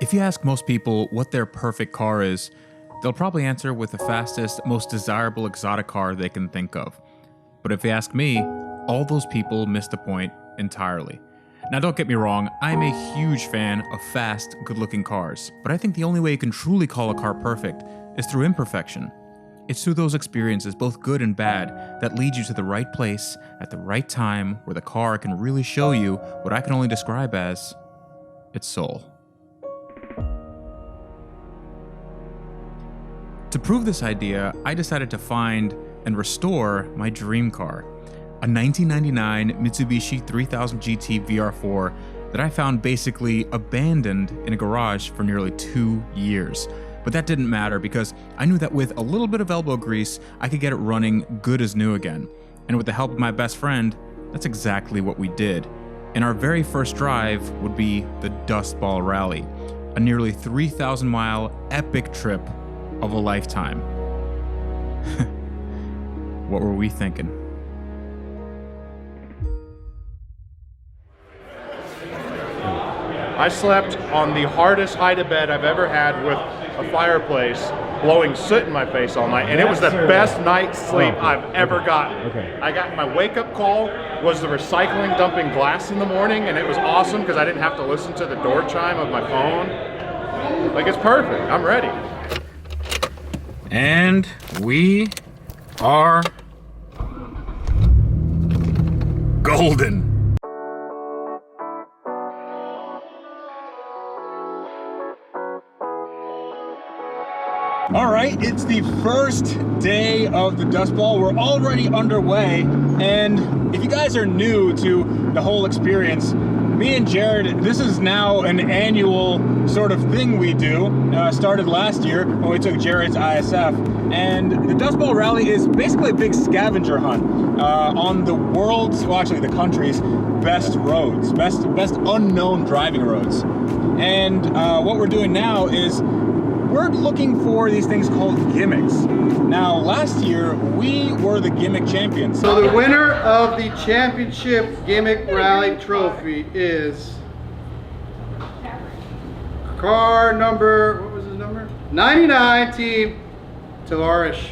If you ask most people what their perfect car is, they'll probably answer with the fastest, most desirable exotic car they can think of. But if you ask me, all those people miss the point entirely. Now don't get me wrong, I'm a huge fan of fast, good-looking cars, but I think the only way you can truly call a car perfect is through imperfection. It's through those experiences, both good and bad, that lead you to the right place at the right time where the car can really show you what I can only describe as its soul. To prove this idea, I decided to find and restore my dream car, a 1999 Mitsubishi 3000GT VR4 that I found basically abandoned in a garage for nearly 2 years. But that didn't matter because I knew that with a little bit of elbow grease, I could get it running good as new again. And with the help of my best friend, that's exactly what we did. And our very first drive would be the Dust Ball Rally, a nearly 3,000-mile epic trip of a lifetime. What were we thinking? I slept on the hardest hide-a-bed I've ever had with a fireplace blowing soot in my face all night, and it was the best night's sleep I've ever gotten. I got my wake-up call was the recycling dumping glass in the morning, and it was awesome because I didn't have to listen to the door chime of my phone. Like, it's perfect. I'm ready. And we are golden. All right, it's the first day of the Dust Bowl. We're already underway, and if you guys are new to the whole experience, me and Jared, this is now an annual sort of thing we do. Started last year when we took Jared's ISF, and the Dust Bowl Rally is basically a big scavenger hunt on the world's, well, actually the country's best roads, best unknown driving roads. And what we're doing now is we're looking for these things called gimmicks. Now, last year, we were the gimmick champions. So the winner of the championship gimmick rally trophy is car number, what was his number? 99, team Tavarish.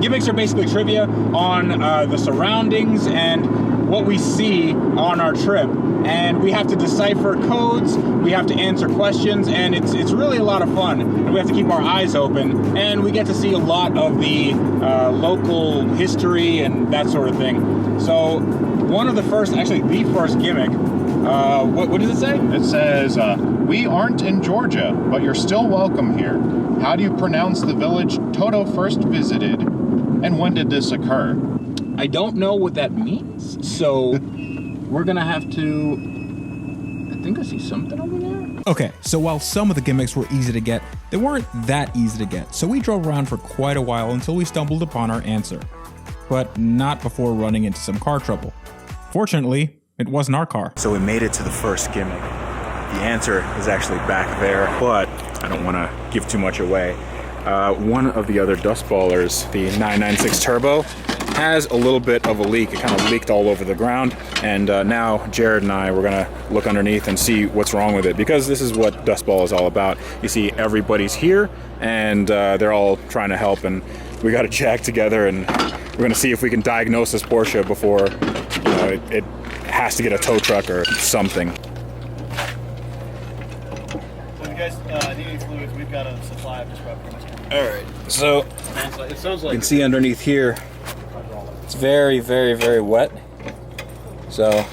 Gimmicks are basically trivia on the surroundings and what we see on our trip. And we have to decipher codes, we have to answer questions, and it's really a lot of fun. And we have to keep our eyes open, and we get to see a lot of the local history and that sort of thing. So one of the first, actually the first gimmick, what does it say? It says, we aren't in Georgia, but you're still welcome here. How do you pronounce the village Toto first visited? And when did this occur? I don't know what that means, so we're gonna have to, I think I see something over there. Okay, so while some of the gimmicks were easy to get, they weren't that easy to get, so we drove around for quite a while until we stumbled upon our answer. But not before running into some car trouble. Fortunately, it wasn't our car. So we made it to the first gimmick. The answer is actually back there, but I don't want to give too much away. One of the other dust ballers, the 996 Turbo, has a little bit of a leak. It kind of leaked all over the ground, and now Jared and I, we're gonna look underneath and see what's wrong with it, because this is what dust ball is all about. You see everybody's here, and they're all trying to help, and we got to jack together, and we're gonna see if we can diagnose this Porsche before it has to get a tow truck or something. So if you guys need any fluids, we've got a supply of this rubber. All right, so It sounds like you can see underneath here, it's very, very, very wet. So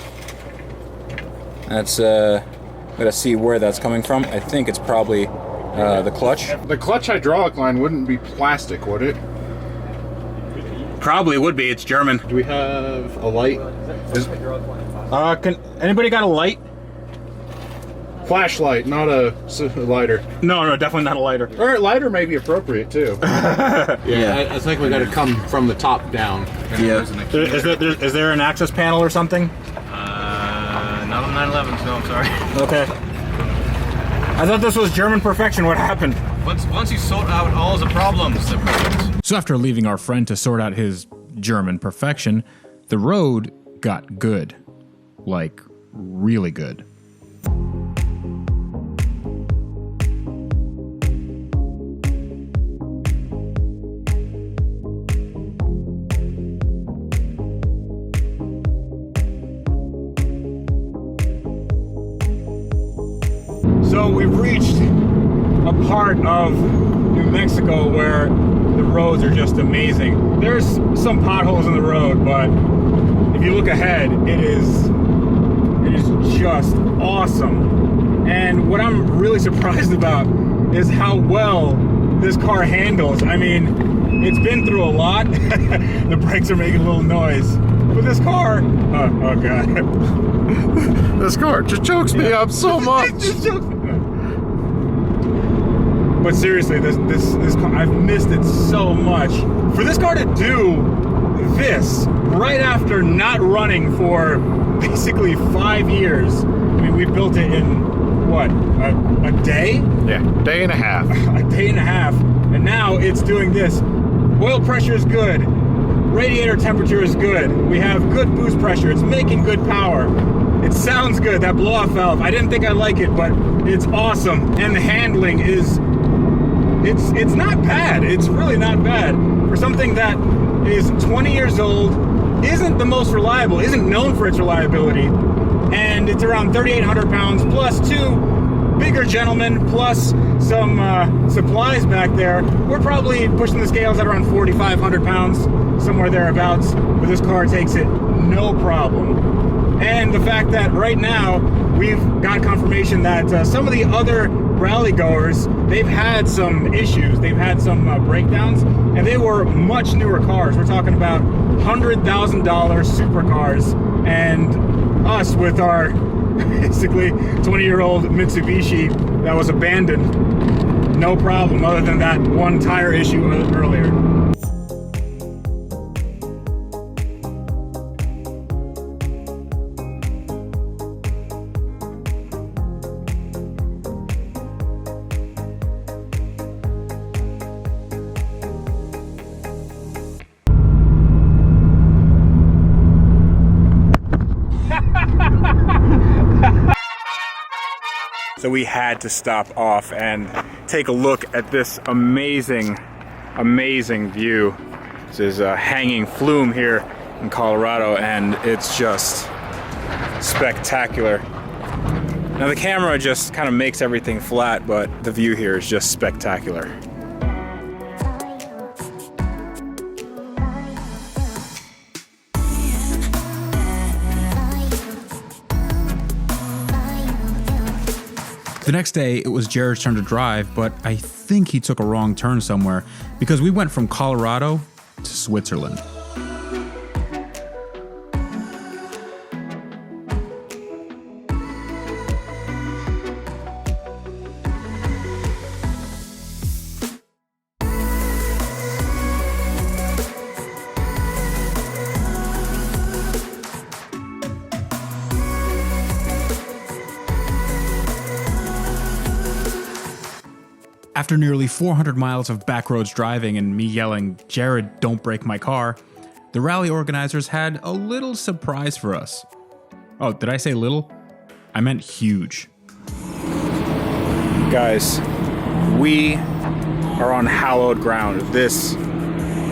that's gotta see where that's coming from. I think it's probably the clutch. The clutch hydraulic line wouldn't be plastic, would it? Probably would be, it's German. Do we have a light? Can anybody got a light? Flashlight, not a lighter. No, definitely not a lighter. Or lighter may be appropriate too. Yeah, I think we got to come from the top down. Yeah. Is there an access panel or something? Not on 911s, no, I'm sorry. Okay. I thought this was German perfection. What happened? Once you sort out all the problems, they're perfect. So after leaving our friend to sort out his German perfection, the road got good. Like, really good. So we've reached a part of New Mexico where the roads are just amazing. There's some potholes in the road, but if you look ahead, it is just awesome. And what I'm really surprised about is how well this car handles. I mean, it's been through a lot. The brakes are making a little noise. But this car, oh God. This car just chokes me up so much. But seriously, this car, I've missed it so much. For this car to do this right after not running for basically 5 years. I mean, we built it in what, a day? Yeah, day and a half. A day and a half, and now it's doing this. Oil pressure is good. Radiator temperature is good. We have good boost pressure. It's making good power. It sounds good, that blow-off valve. I didn't think I'd like it, but it's awesome. And the handling is, it's not bad. It's really not bad. For something that is 20 years old, isn't the most reliable, isn't known for its reliability, and it's around 3,800 pounds, plus two bigger gentlemen, plus some supplies back there. We're probably pushing the scales at around 4,500 pounds, somewhere thereabouts, but this car takes it no problem. And the fact that right now, we've got confirmation that some of the other rally goers, they've had some issues, they've had some breakdowns, and they were much newer cars. We're talking about $100,000 supercars, and us with our basically 20-year-old Mitsubishi that was abandoned, no problem, other than that one tire issue earlier. So we had to stop off and take a look at this amazing, amazing view. This is a hanging flume here in Colorado, and it's just spectacular. Now the camera just kind of makes everything flat, but the view here is just spectacular. The next day, it was Jared's turn to drive, but I think he took a wrong turn somewhere because we went from Colorado to Switzerland. After nearly 400 miles of backroads driving and me yelling, "Jared, don't break my car," the rally organizers had a little surprise for us. Oh, did I say little? I meant huge. Guys, we are on hallowed ground. This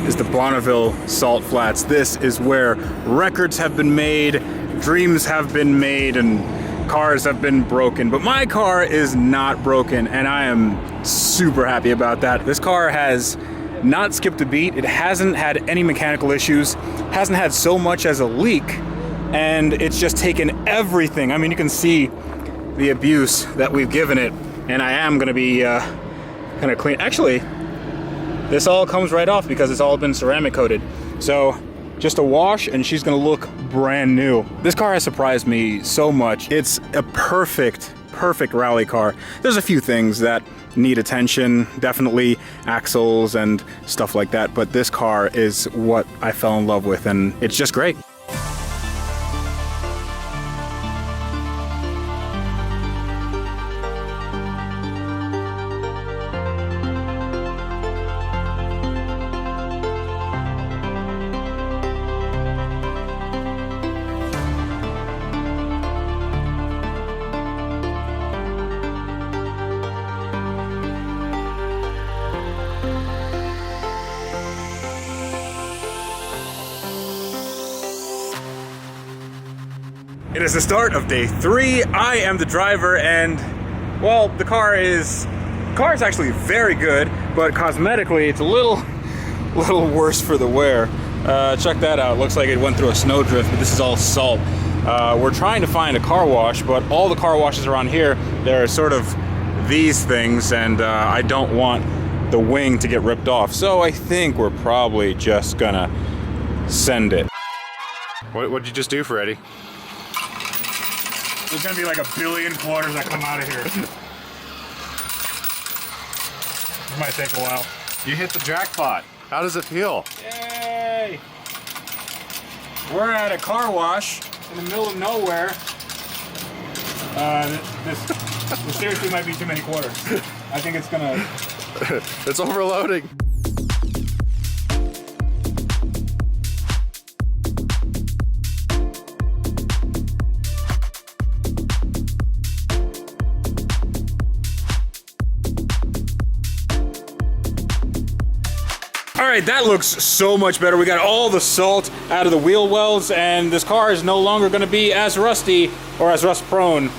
is the Bonneville Salt Flats. This is where records have been made, dreams have been made, and cars have been broken. But my car is not broken, and I am super happy about that. This car has not skipped a beat. It hasn't had any mechanical issues, hasn't had so much as a leak, and it's just taken everything. I mean, you can see the abuse that we've given it, and I am gonna be kind of clean. Actually, this all comes right off because it's all been ceramic coated. So just a wash and she's gonna look brand new. This car has surprised me so much. It's a perfect rally car. There's a few things that need attention, definitely axles and stuff like that, but this car is what I fell in love with, and it's just great. It is the start of day 3. I am the driver, and well, the car is actually very good, but cosmetically it's a little worse for the wear. Check that out. Looks like it went through a snowdrift, but this is all salt. We're trying to find a car wash, but all the car washes around here, they're sort of these things, and I don't want the wing to get ripped off. So I think we're probably just gonna send it. What'd you just do, Freddie? There's gonna be like a billion quarters that come out of here. This might take a while. You hit the jackpot. How does it feel? Yay! We're at a car wash in the middle of nowhere. This seriously might be too many quarters. I think it's gonna... It's overloading. All right, that looks so much better. We got all the salt out of the wheel wells, and this car is no longer gonna be as rusty or as rust prone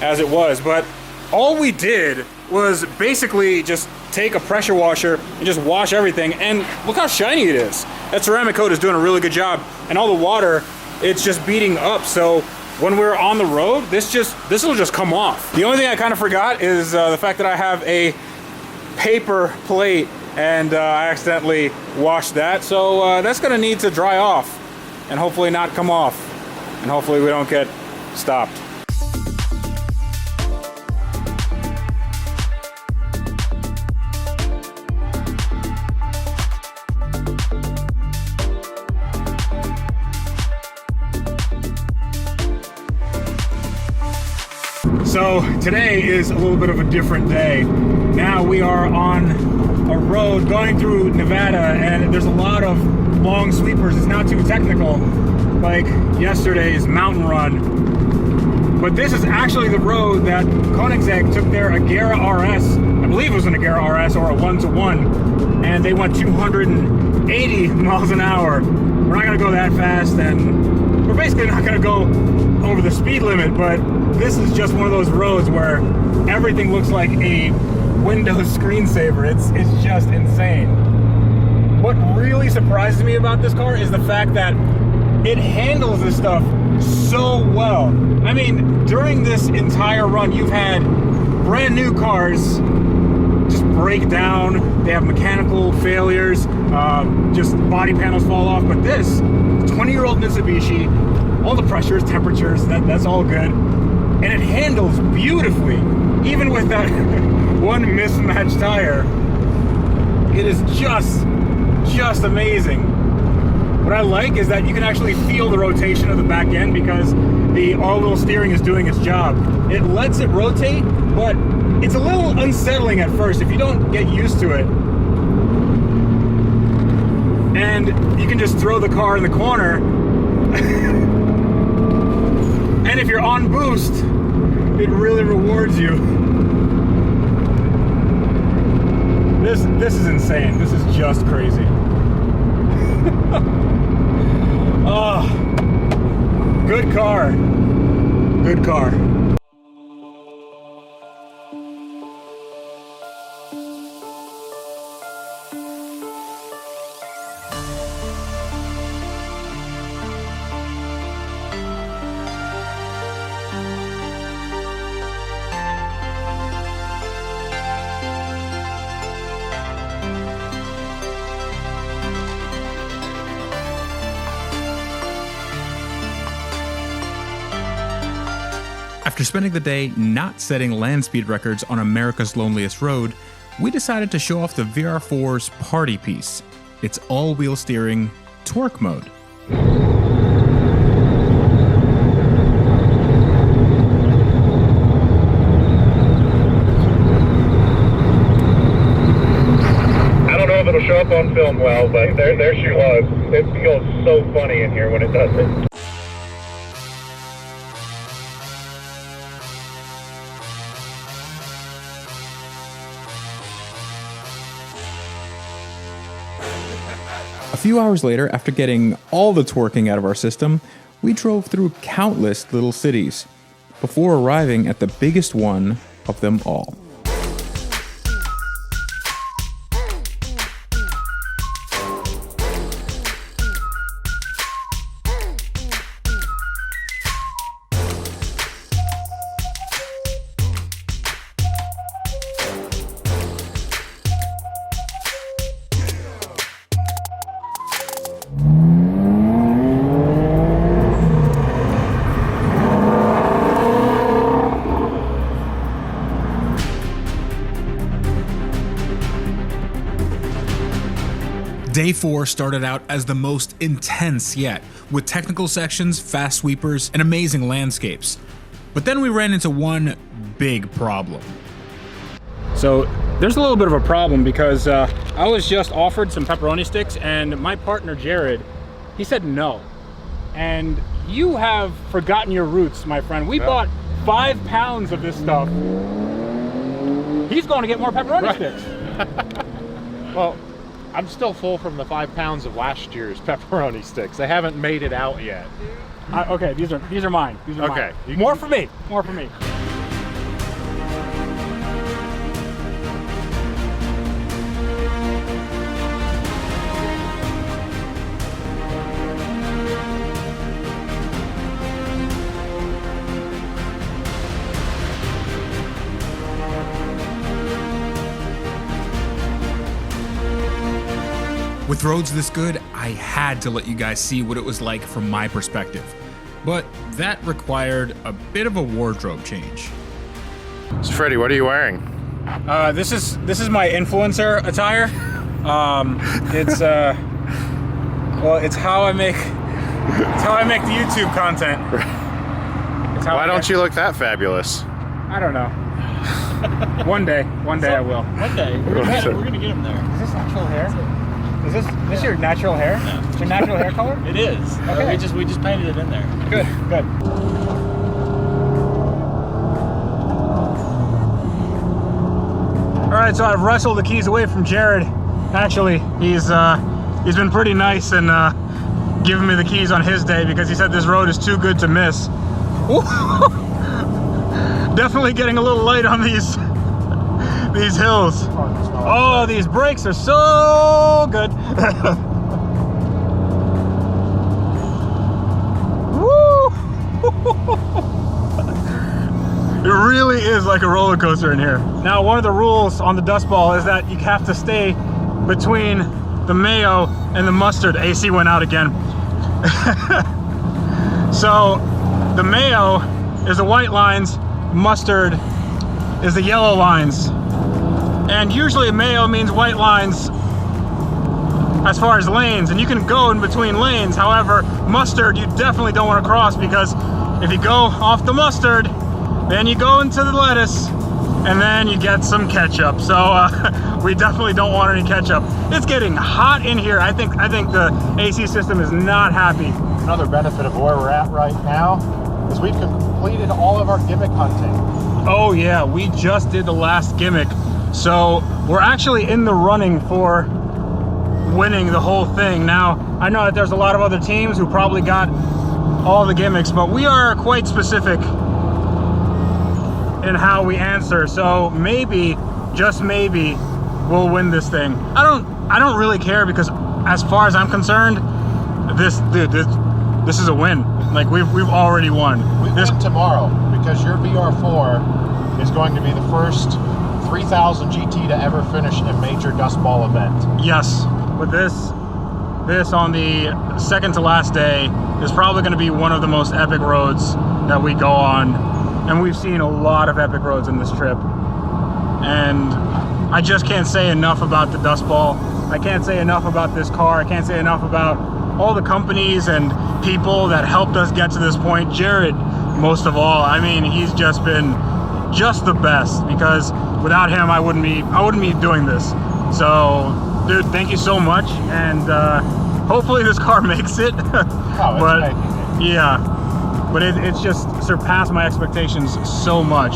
as it was. But all we did was basically just take a pressure washer and just wash everything, and look how shiny it is. That ceramic coat is doing a really good job, and all the water, it's just beating up. So when we're on the road, this will just come off. The only thing I kind of forgot is the fact that I have a paper plate, and I accidentally washed that. So that's gonna need to dry off and hopefully not come off, and hopefully we don't get stopped. So today is a little bit of a different day. Now we are on a road going through Nevada, and there's a lot of long sweepers. It's not too technical like yesterday's mountain run, but this is actually the road that Koenigsegg took their Agera RS, I believe it was an Agera RS or a 1-to-1, and they went 280 miles an hour. We're not gonna go that fast, and we're basically not gonna go over the speed limit, but this is just one of those roads where everything looks like a Windows screensaver. It's just insane. What really surprises me about this car is the fact that it handles this stuff so well. I mean, during this entire run, you've had brand new cars just break down. They have mechanical failures, just body panels fall off. But this 20-year-old Mitsubishi, all the pressures, temperatures, that's all good. And it handles beautifully. Even with that one mismatched tire, it is just amazing. What I like is that you can actually feel the rotation of the back end because the all-wheel steering is doing its job. It lets it rotate, but it's a little unsettling at first if you don't get used to it. And you can just throw the car in the corner. And if you're on boost, it really rewards you. This is insane. This is just crazy. Oh, good car. Good car. After spending the day not setting land speed records on America's loneliest road, we decided to show off the VR4's party piece, its all-wheel steering torque mode. I don't know if it'll show up on film well, but there she was. It feels so funny in here when it does it. A few hours later, after getting all the torquing out of our system, we drove through countless little cities before arriving at the biggest one of them all. Day 4 started out as the most intense yet, with technical sections, fast sweepers, and amazing landscapes. But then we ran into one big problem. So there's a little bit of a problem because I was just offered some pepperoni sticks, and my partner Jared, he said no. And you have forgotten your roots, my friend. We bought 5 pounds of this stuff. He's going to get more pepperoni sticks. Well, I'm still full from the 5 pounds of last year's pepperoni sticks. They haven't made it out yet. Okay, these are mine. These are okay. Mine. More for me. More for me. With roads this good, I had to let you guys see what it was like from my perspective. But that required a bit of a wardrobe change. So Freddie, what are you wearing? This is my influencer attire. It's how I make the YouTube content. Why don't you look that fabulous? I don't know. One day I will. One day we're gonna get him there. Is this natural hair? Is this your natural hair? Yeah. It's your natural hair color? It is. Okay. We just painted it in there. Good. All right, so I've wrestled the keys away from Jared. Actually, he's been pretty nice and giving me the keys on his day because he said this road is too good to miss. Definitely getting a little light on these hills. Oh, these brakes are so good. Woo! It really is like a roller coaster in here. Now, one of the rules on the dust ball is that you have to stay between the mayo and the mustard. AC went out again. So the mayo is the white lines, mustard is the yellow lines. And usually mayo means white lines as far as lanes, and you can go in between lanes. However, mustard you definitely don't want to cross, because if you go off the mustard, then you go into the lettuce, and then you get some ketchup. So we definitely don't want any ketchup. It's getting hot in here. I think the AC system is not happy. Another benefit of where we're at right now is we've completed all of our gimmick hunting. Oh yeah, we just did the last gimmick. So we're actually in the running for winning the whole thing. Now, I know that there's a lot of other teams who probably got all the gimmicks, but we are quite specific in how we answer. So maybe, just maybe, we'll win this thing. I don't really care, because as far as I'm concerned, this is a win. Like we've already won. We win tomorrow, because your VR4 is going to be the first 3000 GT to ever finish a major dust ball event. Yes, with this on the second to last day is probably going to be one of the most epic roads that we go on, and we've seen a lot of epic roads in this trip, and I just can't say enough about the dust ball. I can't say enough about this car. I can't say enough about all the companies and people that helped us get to this point. Jared, most of all. I mean, he's just been the best, because without him I wouldn't be doing this. So dude, thank you so much, and hopefully this car makes it. Oh, but making it. Yeah, but it's just surpassed my expectations so much.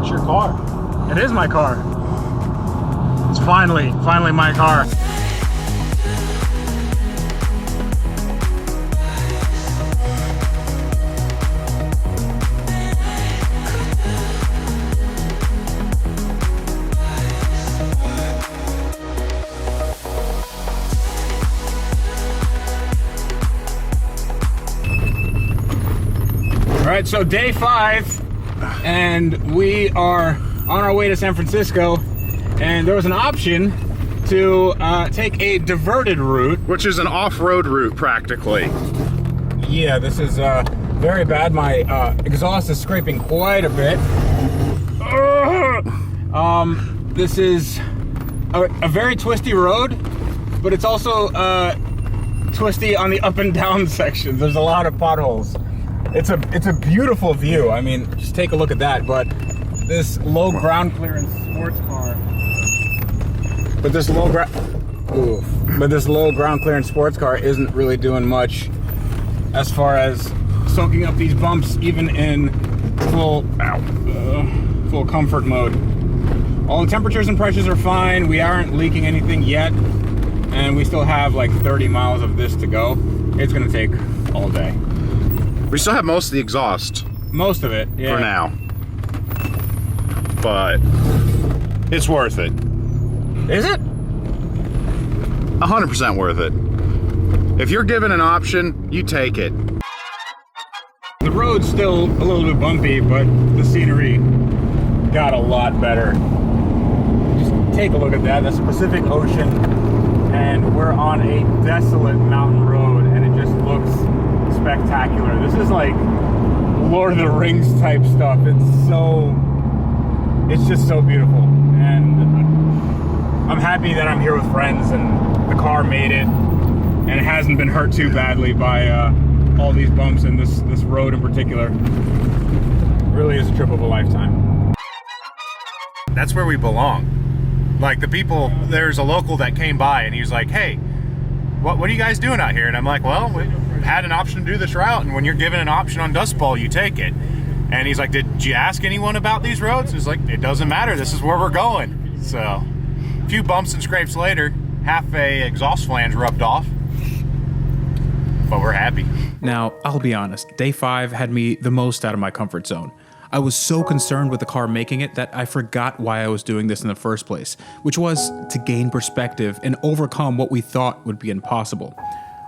It's your car. It is my car. It's finally my car. right, so day 5, and we are on our way to San Francisco, and there was an option to take a diverted route. Which is an off-road route, practically. Yeah, this is very bad. My exhaust is scraping quite a bit. This is a very twisty road, but it's also twisty on the up and down sections. There's a lot of potholes. It's a beautiful view. I mean, just take a look at that. But this low ground clearance sports car, this low ground clearance sports car isn't really doing much as far as soaking up these bumps, even in full comfort mode. All the temperatures and pressures are fine. We aren't leaking anything yet, and we still have like 30 miles of this to go. It's gonna take all day. We still have most of the exhaust. Most of it, yeah. For now. But it's worth it. Is it? 100% worth it. If you're given an option, you take it. The road's still a little bit bumpy, but the scenery got a lot better. Just take a look at that. That's the Pacific Ocean, and we're on a desolate mountain road, and it just looks spectacular. This is like Lord of the Rings type stuff. It's just so beautiful, and I'm happy that I'm here with friends, and the car made it, and it hasn't been hurt too badly by all these bumps and this road in particular. Really is a trip of a lifetime. That's where we belong. Like the people, there's a local that came by and he was like, hey, what are you guys doing out here? And I'm like, well, we had an option to do this route, and when you're given an option on Dust Bowl, you take it. And he's like, did you ask anyone about these roads? He's like, it doesn't matter, this is where we're going. So, a few bumps and scrapes later, half a exhaust flange rubbed off, but we're happy. Now, I'll be honest, day 5 had me the most out of my comfort zone. I was so concerned with the car making it that I forgot why I was doing this in the first place, which was to gain perspective and overcome what we thought would be impossible.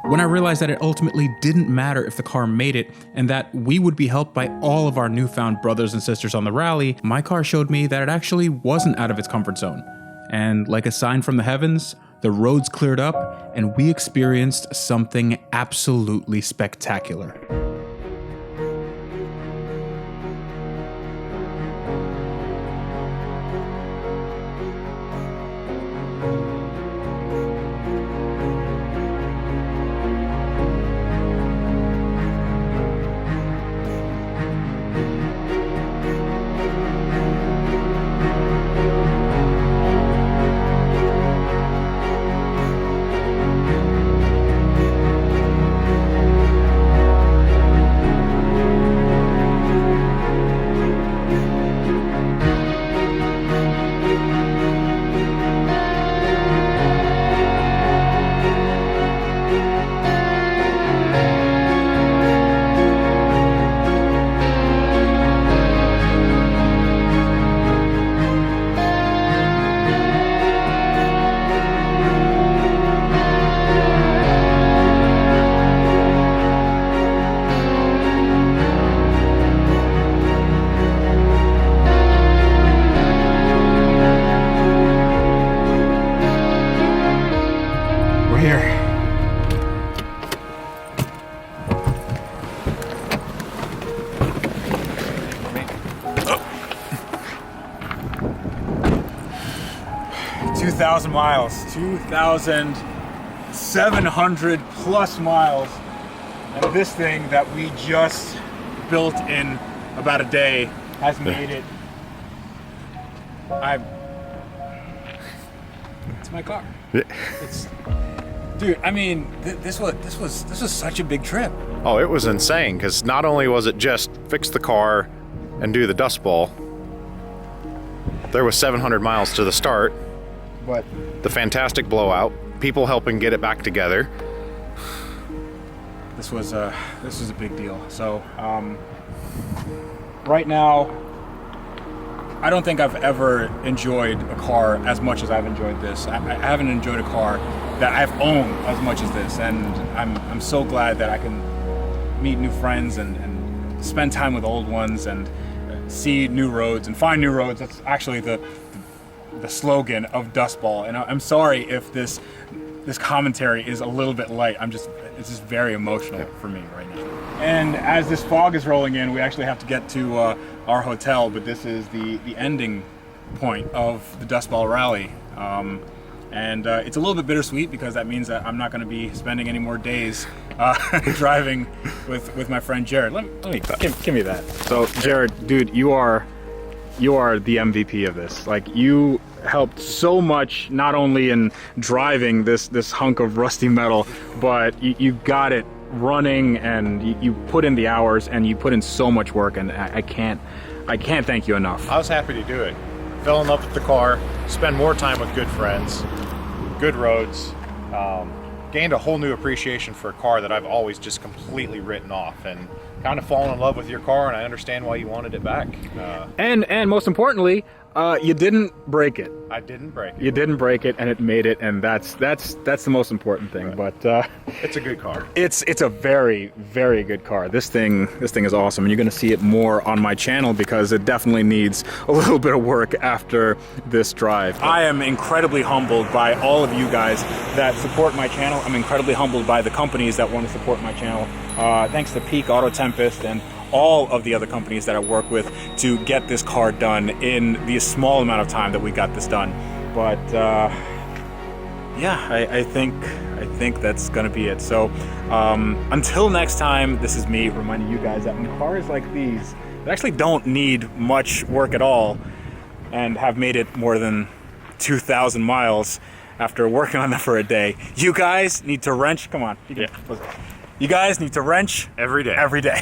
When I realized that it ultimately didn't matter if the car made it and that we would be helped by all of our newfound brothers and sisters on the rally, my car showed me that it actually wasn't out of its comfort zone. And like a sign from the heavens, the roads cleared up and we experienced something absolutely spectacular. Here. Oh. 2,000 miles, 2,700 plus miles, and this thing that we just built in about a day has made it. It's my car. It's. Dude, I mean, this was such a big trip. Oh, it was insane, because not only was it just fix the car and do the Dust Bowl, there was 700 miles to the start. But the fantastic blowout, people helping get it back together. This was a big deal. So right now, I don't think I've ever enjoyed a car as much as I've enjoyed this. I haven't enjoyed a car that I've owned as much as this, and I'm so glad that I can meet new friends and spend time with old ones and see new roads and find new roads. That's actually the slogan of Dust Ball. And I'm sorry if this commentary is a little bit light. It's just very emotional for me right now. And as this fog is rolling in, we actually have to get to our hotel, but this is the ending point of the Dust Ball Rally. And it's a little bit bittersweet because that means that I'm not going to be spending any more days driving with my friend Jared. Let me give me that. So Jared, dude, you are the MVP of this. Like, you helped so much, not only in driving this hunk of rusty metal, but you got it running, and you put in the hours, and you put in so much work, and I can't thank you enough. I was happy to do it. Fell in love with the car, spend more time with good friends, good roads, gained a whole new appreciation for a car that I've always just completely written off, and kind of fallen in love with your car, and I understand why you wanted it back. And most importantly, you didn't break it. I didn't break it. You didn't break it, and it made it, and that's the most important thing. Right. But it's a good car. It's a very, very good car. This thing is awesome, and you're going to see it more on my channel because it definitely needs a little bit of work after this drive. I am incredibly humbled by all of you guys that support my channel. I'm incredibly humbled by the companies that want to support my channel. Thanks to Peak Auto Tempest and all of the other companies that I work with to get this car done in the small amount of time that we got this done. But yeah, I think that's gonna be it. So until next time, this is me reminding you guys that when cars like these that actually don't need much work at all and have made it more than 2,000 miles after working on them for a day, you guys need to wrench. Come on. You guys need to wrench every day. Every day.